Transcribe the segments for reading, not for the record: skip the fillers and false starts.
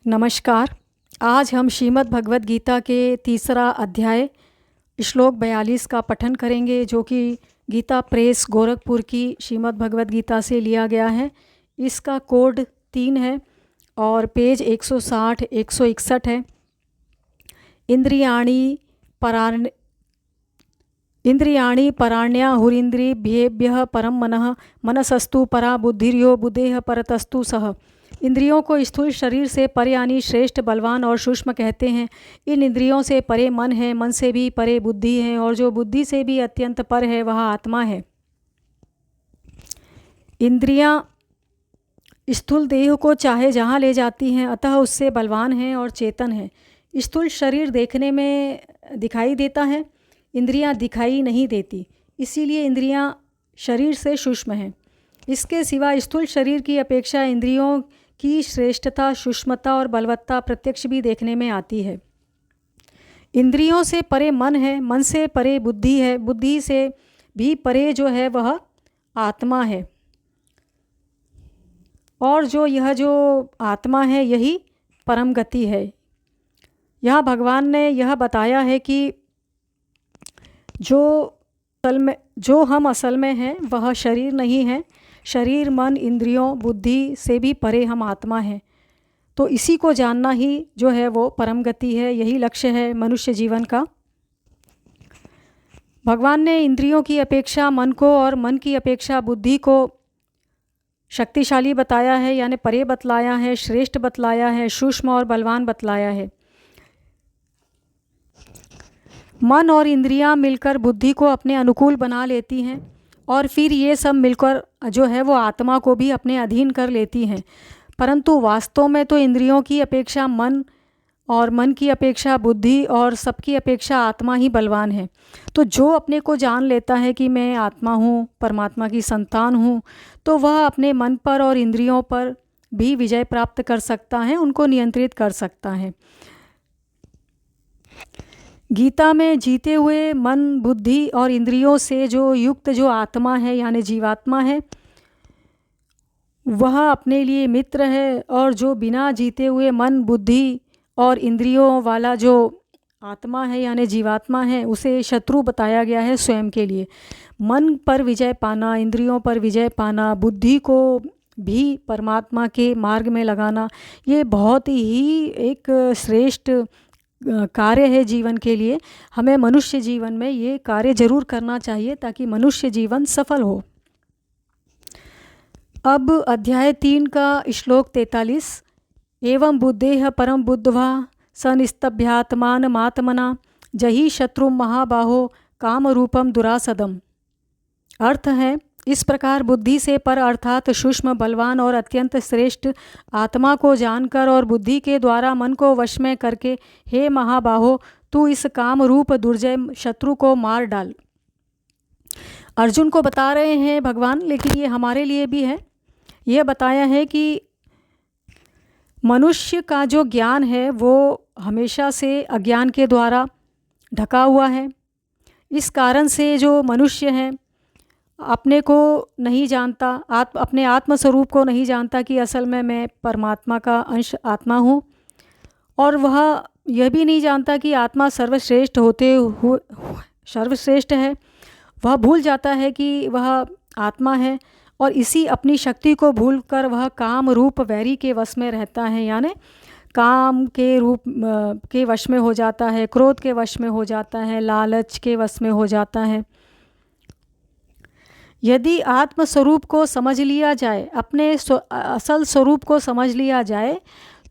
नमस्कार। आज हम श्रीमद् भगवद गीता के तीसरा अध्याय श्लोक 42 का पठन करेंगे, जो कि गीता प्रेस गोरखपुर की श्रीमद् भगवद गीता से लिया गया है। इसका कोड 3 है और पेज 160 161 है। इंद्रियाणि पराण्याहुरिन्द्रियेभ्यः परम मनः मनसस्तु परा बुद्धिर्यो बुद्धेः परतस्तु सः। इंद्रियों को स्थूल शरीर से परे यानी श्रेष्ठ, बलवान और सूक्ष्म कहते हैं। इन इंद्रियों से परे मन है, मन से भी परे बुद्धि है, और जो बुद्धि से भी अत्यंत पर है वह आत्मा है। इंद्रियां स्थूल देह को चाहे जहाँ ले जाती हैं, अतः उससे बलवान हैं और चेतन है। स्थूल शरीर देखने में दिखाई देता है, इंद्रियां दिखाई नहीं देती, इसीलिए इंद्रियां शरीर से सूक्ष्म हैं। इसके सिवा स्थूल शरीर की अपेक्षा इंद्रियों की श्रेष्ठता, सूक्ष्मता और बलवत्ता प्रत्यक्ष भी देखने में आती है। इंद्रियों से परे मन है, मन से परे बुद्धि है, बुद्धि से भी परे जो है वह आत्मा है। और यह जो आत्मा है यही परम गति है। यहाँ भगवान ने यह बताया है कि जो हम असल में हैं वह शरीर नहीं है। शरीर, मन, इंद्रियों, बुद्धि से भी परे हम आत्मा हैं। तो इसी को जानना ही जो है वो परम गति है, यही लक्ष्य है मनुष्य जीवन का। भगवान ने इंद्रियों की अपेक्षा मन को और मन की अपेक्षा बुद्धि को शक्तिशाली बताया है, यानी परे बतलाया है, श्रेष्ठ बतलाया है, सूक्ष्म और बलवान बतलाया है। मन और इंद्रियां मिलकर बुद्धि को अपने अनुकूल बना लेती हैं और फिर ये सब मिलकर जो है वो आत्मा को भी अपने अधीन कर लेती हैं। परंतु वास्तव में तो इंद्रियों की अपेक्षा मन और मन की अपेक्षा बुद्धि और सबकी अपेक्षा आत्मा ही बलवान है। तो जो अपने को जान लेता है कि मैं आत्मा हूँ, परमात्मा की संतान हूँ, तो वह अपने मन पर और इंद्रियों पर भी विजय प्राप्त कर सकता है, उनको नियंत्रित कर सकता है। गीता में जीते हुए मन, बुद्धि और इंद्रियों से जो युक्त जो आत्मा है यानी जीवात्मा है, वह अपने लिए मित्र है, और जो बिना जीते हुए मन, बुद्धि और इंद्रियों वाला जो आत्मा है यानी जीवात्मा है, उसे शत्रु बताया गया है स्वयं के लिए। मन पर विजय पाना, इंद्रियों पर विजय पाना, बुद्धि को भी परमात्मा के मार्ग में लगाना, ये बहुत ही एक श्रेष्ठ कार्य है जीवन के लिए। हमें मनुष्य जीवन में ये कार्य जरूर करना चाहिए ताकि मनुष्य जीवन सफल हो। अब अध्याय 3 का श्लोक 43। एवं बुद्धेः परम बुद्ध्वा सनिस्तभ्यात्मानमात्मना जहि शत्रु महाबाहो काम रूपम दुरासदम। अर्थ है, इस प्रकार बुद्धि से पर अर्थात सूक्ष्म, बलवान और अत्यंत श्रेष्ठ आत्मा को जानकर और बुद्धि के द्वारा मन को वश में करके, हे महाबाहो, तू इस काम रूप दुर्जय शत्रु को मार डाल। अर्जुन को बता रहे हैं भगवान, लेकिन ये हमारे लिए भी है। यह बताया है कि मनुष्य का जो ज्ञान है वो हमेशा से अज्ञान के द्वारा ढका हुआ है। इस कारण से जो मनुष्य है अपने को नहीं जानता, अपने आत्म स्वरूप को नहीं जानता कि असल में मैं परमात्मा का अंश आत्मा हूँ, और वह यह भी नहीं जानता कि आत्मा सर्वश्रेष्ठ होते हुए सर्वश्रेष्ठ है। वह भूल जाता है कि वह आत्मा है, और इसी अपनी शक्ति को भूलकर वह काम रूप वैरी के वश में रहता है, यानी काम के रूप के वश में हो जाता है, क्रोध के वश में हो जाता है, लालच के वश में हो जाता है। यदि आत्म स्वरूप को समझ लिया जाए, अपने असल स्वरूप को समझ लिया जाए,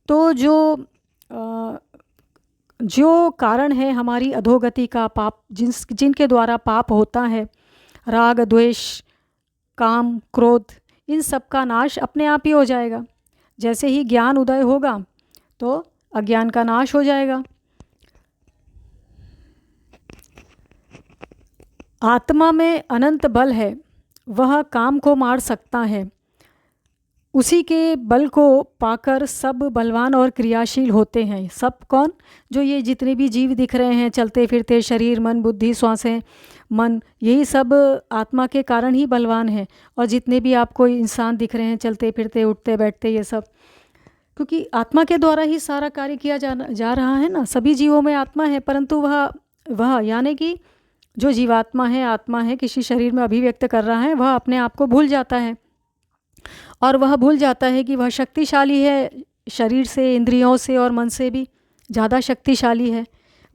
तो जो कारण है हमारी अधोगति का, पाप जिनके द्वारा पाप होता है, राग, द्वेष, काम, क्रोध, इन सब का नाश अपने आप ही हो जाएगा। जैसे ही ज्ञान उदय होगा तो अज्ञान का नाश हो जाएगा। आत्मा में अनंत बल है, वह काम को मार सकता है। उसी के बल को पाकर सब बलवान और क्रियाशील होते हैं। सब कौन? जो ये जितने भी जीव दिख रहे हैं, चलते फिरते शरीर, मन, बुद्धि, श्वासें, मन, यही सब आत्मा के कारण ही बलवान हैं। और जितने भी आपको इंसान दिख रहे हैं चलते फिरते, उठते बैठते, ये सब क्योंकि आत्मा के द्वारा ही सारा कार्य किया जा रहा है ना। सभी जीवों में आत्मा है, परंतु वह यानी कि जो जीवात्मा है, आत्मा है, किसी शरीर में अभिव्यक्त कर रहा है, वह अपने आप को भूल जाता है। और वह भूल जाता है कि वह शक्तिशाली है, शरीर से, इंद्रियों से और मन से भी ज़्यादा शक्तिशाली है।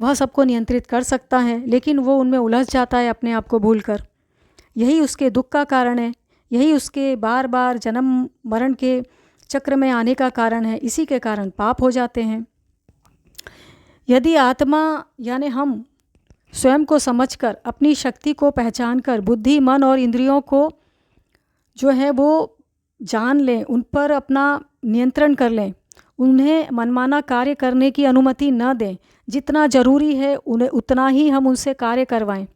वह सबको नियंत्रित कर सकता है, लेकिन वो उनमें उलझ जाता है अपने आप को भूलकर। यही उसके दुख का कारण है, यही उसके बार बार जन्म मरण के चक्र में आने का कारण है। इसी के कारण पाप हो जाते हैं। यदि आत्मा यानी हम स्वयं को समझकर, अपनी शक्ति को पहचान कर, बुद्धि, मन और इंद्रियों को जो है वो जान लें, उन पर अपना नियंत्रण कर लें, उन्हें मनमाना कार्य करने की अनुमति न दें, जितना ज़रूरी है उन्हें उतना ही हम उनसे कार्य करवाएं,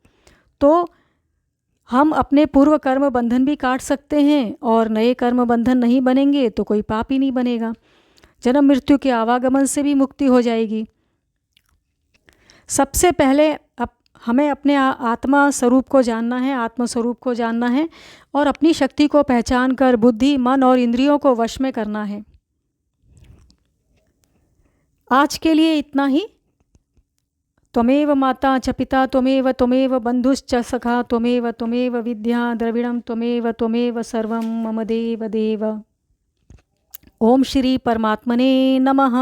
तो हम अपने पूर्व कर्म बंधन भी काट सकते हैं और नए कर्म बंधन नहीं बनेंगे तो कोई पाप ही नहीं बनेगा। जन्म मृत्यु के आवागमन से भी मुक्ति हो जाएगी। सबसे पहले हमें अपने आत्मा स्वरूप को जानना है, आत्म स्वरूप को जानना है और अपनी शक्ति को पहचान कर बुद्धि, मन और इंद्रियों को वश में करना है। आज के लिए इतना ही। त्वमेव माता च पिता त्वमेव बंधुश्च सखा त्वमेव विद्या द्रविणं त्वमेव सर्वं मम देव देव। ओम श्री परमात्मने नमः।